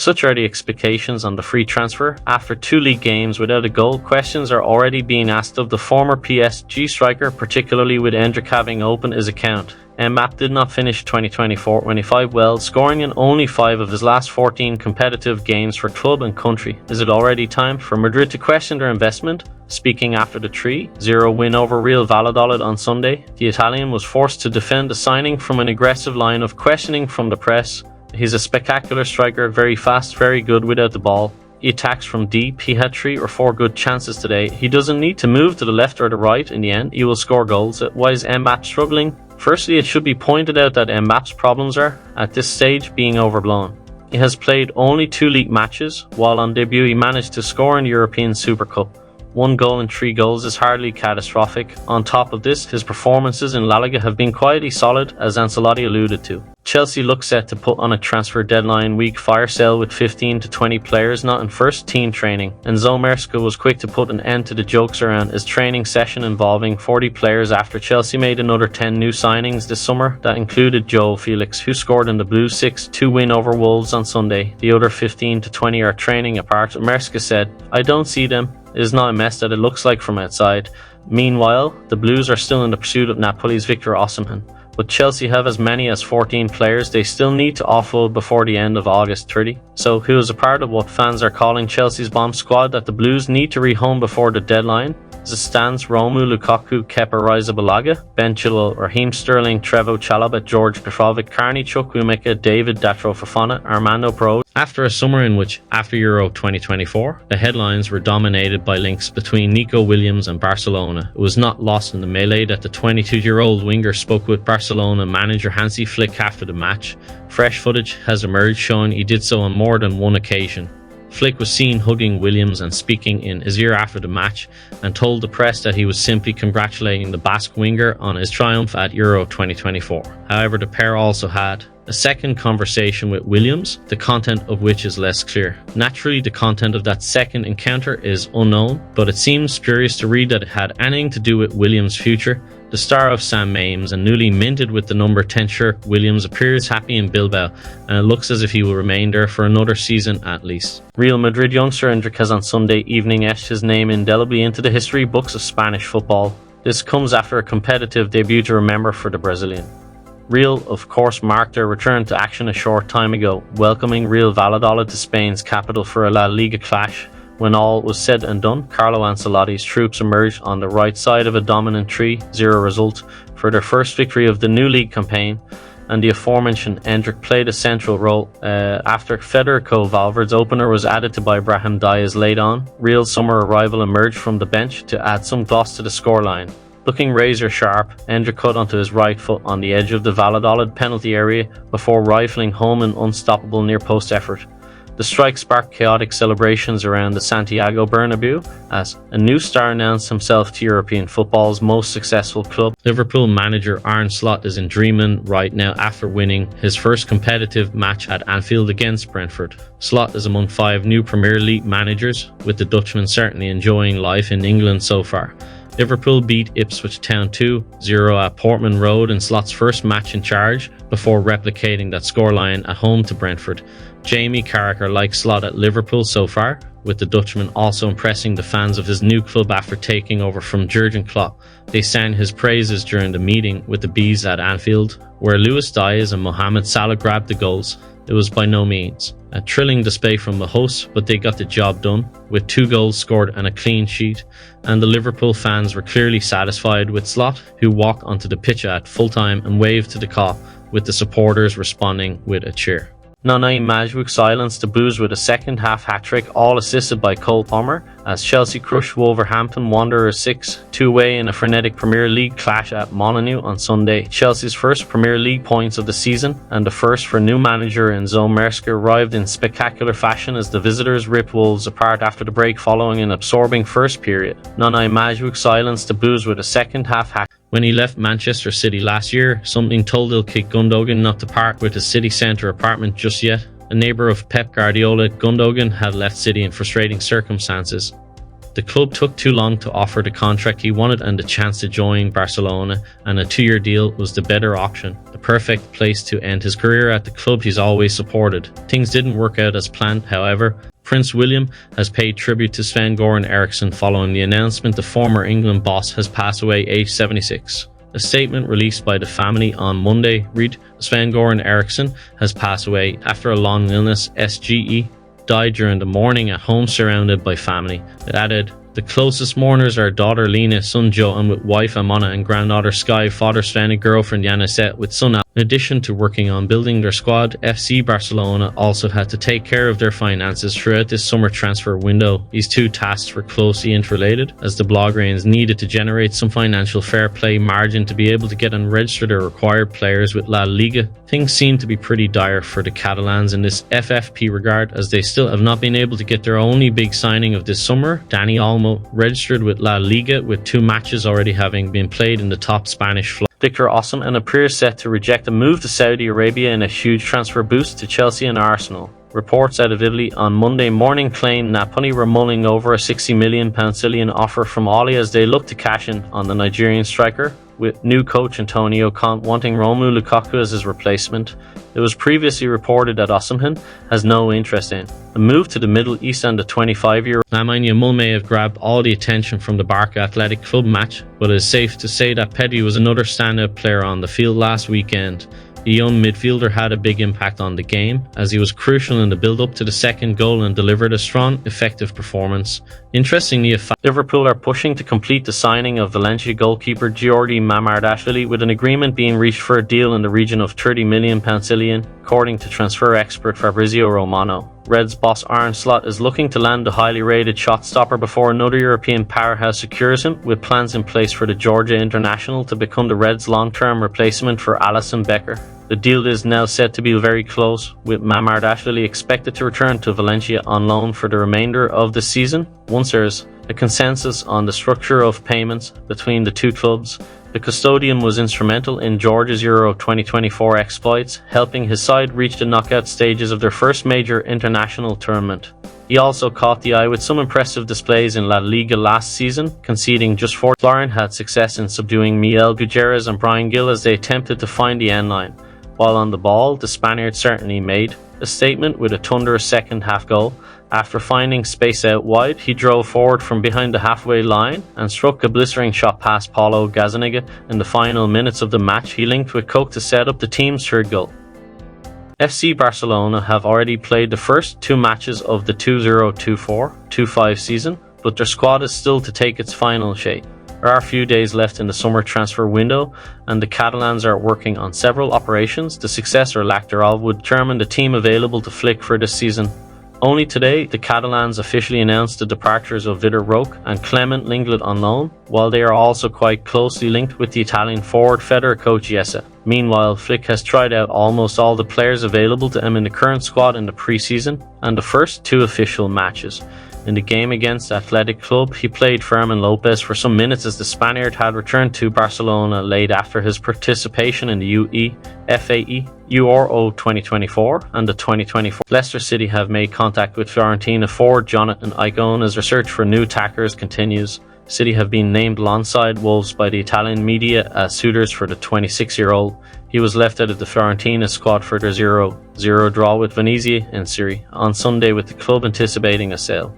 Such are the expectations on the free transfer. After 2 league games without a goal, questions are already being asked of the former PSG striker, particularly with Endrick having opened his account. Mbappe did not finish 2024-25 well, scoring in only 5 of his last 14 competitive games for club and country. Is it already time for Madrid to question their investment? Speaking after the 3-0 win over Real Valladolid on Sunday, the Italian was forced to defend the signing from an aggressive line of questioning from the press. He's a spectacular striker, very fast, very good without the ball. He attacks from deep. He had 3 or 4 good chances today. He doesn't need to move to the left or the right in the end. He will score goals. Why is Mbappe struggling? Firstly, it should be pointed out that Mbappe's problems are, at this stage, being overblown. He has played only 2 league matches, while on debut he managed to score in the European Super Cup. 1 goal and 3 goals is hardly catastrophic. On top of this, his performances in La Liga have been quietly solid, as Ancelotti alluded to. Chelsea look set to put on a transfer deadline week fire sale with 15 to 20 players not in first team training. Enzo Maresca was quick to put an end to the jokes around his training session involving 40 players after Chelsea made another 10 new signings this summer. That included Joe Felix, who scored in the Blues' 6-2 win over Wolves on Sunday. The other 15 to 20 are training apart. Maresca said, "I don't see them. It is not a mess that it looks like from outside." Meanwhile, the Blues are still in the pursuit of Napoli's Victor Osimhen. But Chelsea have as many as 14 players they still need to offload before the end of August 30. So who is a part of what fans are calling Chelsea's bomb squad that the Blues need to rehome before the deadline? As it stands, Romelu Lukaku, Kepa Arrizabalaga, Ben Chilwell, Raheem Sterling, Trevoh Chalobah, George Petrovic, Carney Chukwuemeka, David Datro Fofana, Armando Pro. After a summer in which, after Euro 2024, the headlines were dominated by links between Nico Williams and Barcelona, it was not lost in the melee that the 22-year-old winger spoke with Barcelona manager Hansi Flick after the match. Fresh footage has emerged showing he did so on more than one occasion. Flick was seen hugging Williams and speaking in his ear after the match, and told the press that he was simply congratulating the Basque winger on his triumph at Euro 2024. However, the pair also had a second conversation with Williams, the content of which is less clear. Naturally, the content of that second encounter is unknown, but it seems spurious to read that it had anything to do with Williams' future. The star of San Mames and newly minted with the number 10 shirt, Williams appears happy in Bilbao, and it looks as if he will remain there for another season at least. Real Madrid youngster Endrick has on Sunday evening etched his name indelibly into the history books of Spanish football. This comes after a competitive debut to remember for the Brazilian. Real, of course, marked their return to action a short time ago, welcoming Real Valladolid to Spain's capital for a La Liga clash. When all was said and done, Carlo Ancelotti's troops emerged on the right side of a dominant 3-0 result for their first victory of the new league campaign, and the aforementioned Endrick played a central role. After Federico Valverde's opener was added to by Brahim Diaz late on, Real summer arrival emerged from the bench to add some gloss to the scoreline. Looking razor sharp, Endrick cut onto his right foot on the edge of the Valladolid penalty area before rifling home an unstoppable near-post effort. The strike sparked chaotic celebrations around the Santiago Bernabeu as a new star announced himself to European football's most successful club. Liverpool manager Arne Slot is in dreamland right now after winning his first competitive match at Anfield against Brentford. Slot is among 5 new Premier League managers, with the Dutchman certainly enjoying life in England so far. Liverpool beat Ipswich Town 2-0 at Portman Road in Slot's first match in charge, before replicating that scoreline at home to Brentford. Jamie Carragher likes Slot at Liverpool so far, with the Dutchman also impressing the fans of his new club after taking over from Jurgen Klopp. They sang his praises during the meeting with the Bees at Anfield, where Luis Diaz and Mohamed Salah grabbed the goals. It was by no means a thrilling display from the hosts, but they got the job done, with 2 goals scored and a clean sheet, and the Liverpool fans were clearly satisfied with Slot, who walked onto the pitch at full time and waved to the cop, with the supporters responding with a cheer. Nani Majwook silenced the Blues with a second-half hat-trick, all assisted by Cole Palmer, as Chelsea crushed Wolverhampton Wanderers 6-2 away in a frenetic Premier League clash at Molineux on Sunday. Chelsea's first Premier League points of the season, and the first for new manager Enzo Maresca, arrived in spectacular fashion as the visitors ripped Wolves apart after the break following an absorbing first period. Nani Majwook silenced the Blues with a second-half hat. When he left Manchester City last year, something told Ilkay Gundogan not to part with his city centre apartment just yet. A neighbour of Pep Guardiola, Gundogan had left City in frustrating circumstances. The club took too long to offer the contract he wanted, and the chance to join Barcelona and a 2-year deal was the better option. The perfect place to end his career at the club he's always supported. Things didn't work out as planned, however. Prince William has paid tribute to Sven-Göran Eriksson following the announcement the former England boss has passed away aged 76. A statement released by the family on Monday read, Sven-Göran Eriksson has passed away after a long illness. SGE died during the morning at home surrounded by family. It added, the closest mourners are daughter Lena, son Joe, and with wife Amanda and granddaughter Sky, father Sven and girlfriend Janicet with son Al. In addition to working on building their squad, FC Barcelona also had to take care of their finances throughout this summer transfer window. These two tasks were closely interrelated, as the Blaugranes needed to generate some financial fair play margin to be able to get and register their required players with La Liga. Things seem to be pretty dire for the Catalans in this FFP regard, as they still have not been able to get their only big signing of this summer, Dani Olmo, registered with La Liga with 2 matches already having been played in the top Spanish flight. Victor Osimhen appears set to reject a move to Saudi Arabia in a huge transfer boost to Chelsea and Arsenal. Reports out of Italy on Monday morning claim Napoli were mulling over a £60 million Sicilian offer from Oli as they look to cash in on the Nigerian striker, with new coach Antonio Conte wanting Romelu Lukaku as his replacement. It was previously reported that Osimhen has no interest in the move to the Middle East, and the 25-year-old Lamine Yamal may have grabbed all the attention from the Barca Athletic Club match, but it is safe to say that Pedri was another standout player on the field last weekend. The young midfielder had a big impact on the game, as he was crucial in the build-up to the second goal and delivered a strong, effective performance. Interestingly, Liverpool are pushing to complete the signing of Valencia goalkeeper Giorgi Mamardashvili, with an agreement being reached for a deal in the region of £30 million Sicilian, according to transfer expert Fabrizio Romano. Reds boss Arne Slot is looking to land the highly rated shot stopper before another European powerhouse secures him, with plans in place for the Georgia international to become the Reds' long-term replacement for Alisson Becker. The deal is now said to be very close, with Mamardashvili expected to return to Valencia on loan for the remainder of the season. Once there's a consensus on the structure of payments between the two clubs, the custodian was instrumental in Georgia's Euro 2024 exploits, helping his side reach the knockout stages of their first major international tournament. He also caught the eye with some impressive displays in La Liga last season, conceding just 4. Lauren had success in subduing Miguel Gutierrez and Brian Gill as they attempted to find the end line. While on the ball, the Spaniard certainly made a statement with a thunderous second-half goal. After finding space out wide, he drove forward from behind the halfway line and struck a blistering shot past Paulo Gazzaniga. In the final minutes of the match, he linked with Coke to set up the team's third goal. FC Barcelona have already played the first 2 matches of the 2024-25 season, but their squad is still to take its final shape. There are a few days left in the summer transfer window, and the Catalans are working on several operations. The success or lack thereof would determine the team available to flick for this season. Only today, the Catalans officially announced the departures of Vitor Roque and Clement Lenglet on loan, while they are also quite closely linked with the Italian forward Federico Chiesa. Meanwhile, Flick has tried out almost all the players available to him in the current squad in the pre-season and the first 2 official matches. In the game against Athletic Club, he played Fermin Lopez for some minutes as the Spaniard had returned to Barcelona late after his participation in the UEFA Euro 2024 and the 2024. Leicester City have made contact with Fiorentina forward Jonathan Icone as their search for new attackers continues. City have been named alongside Wolves by the Italian media as suitors for the 26-year-old. He was left out of the Fiorentina squad for their 0-0 draw with Venezia in Serie on Sunday, with the club anticipating a sale.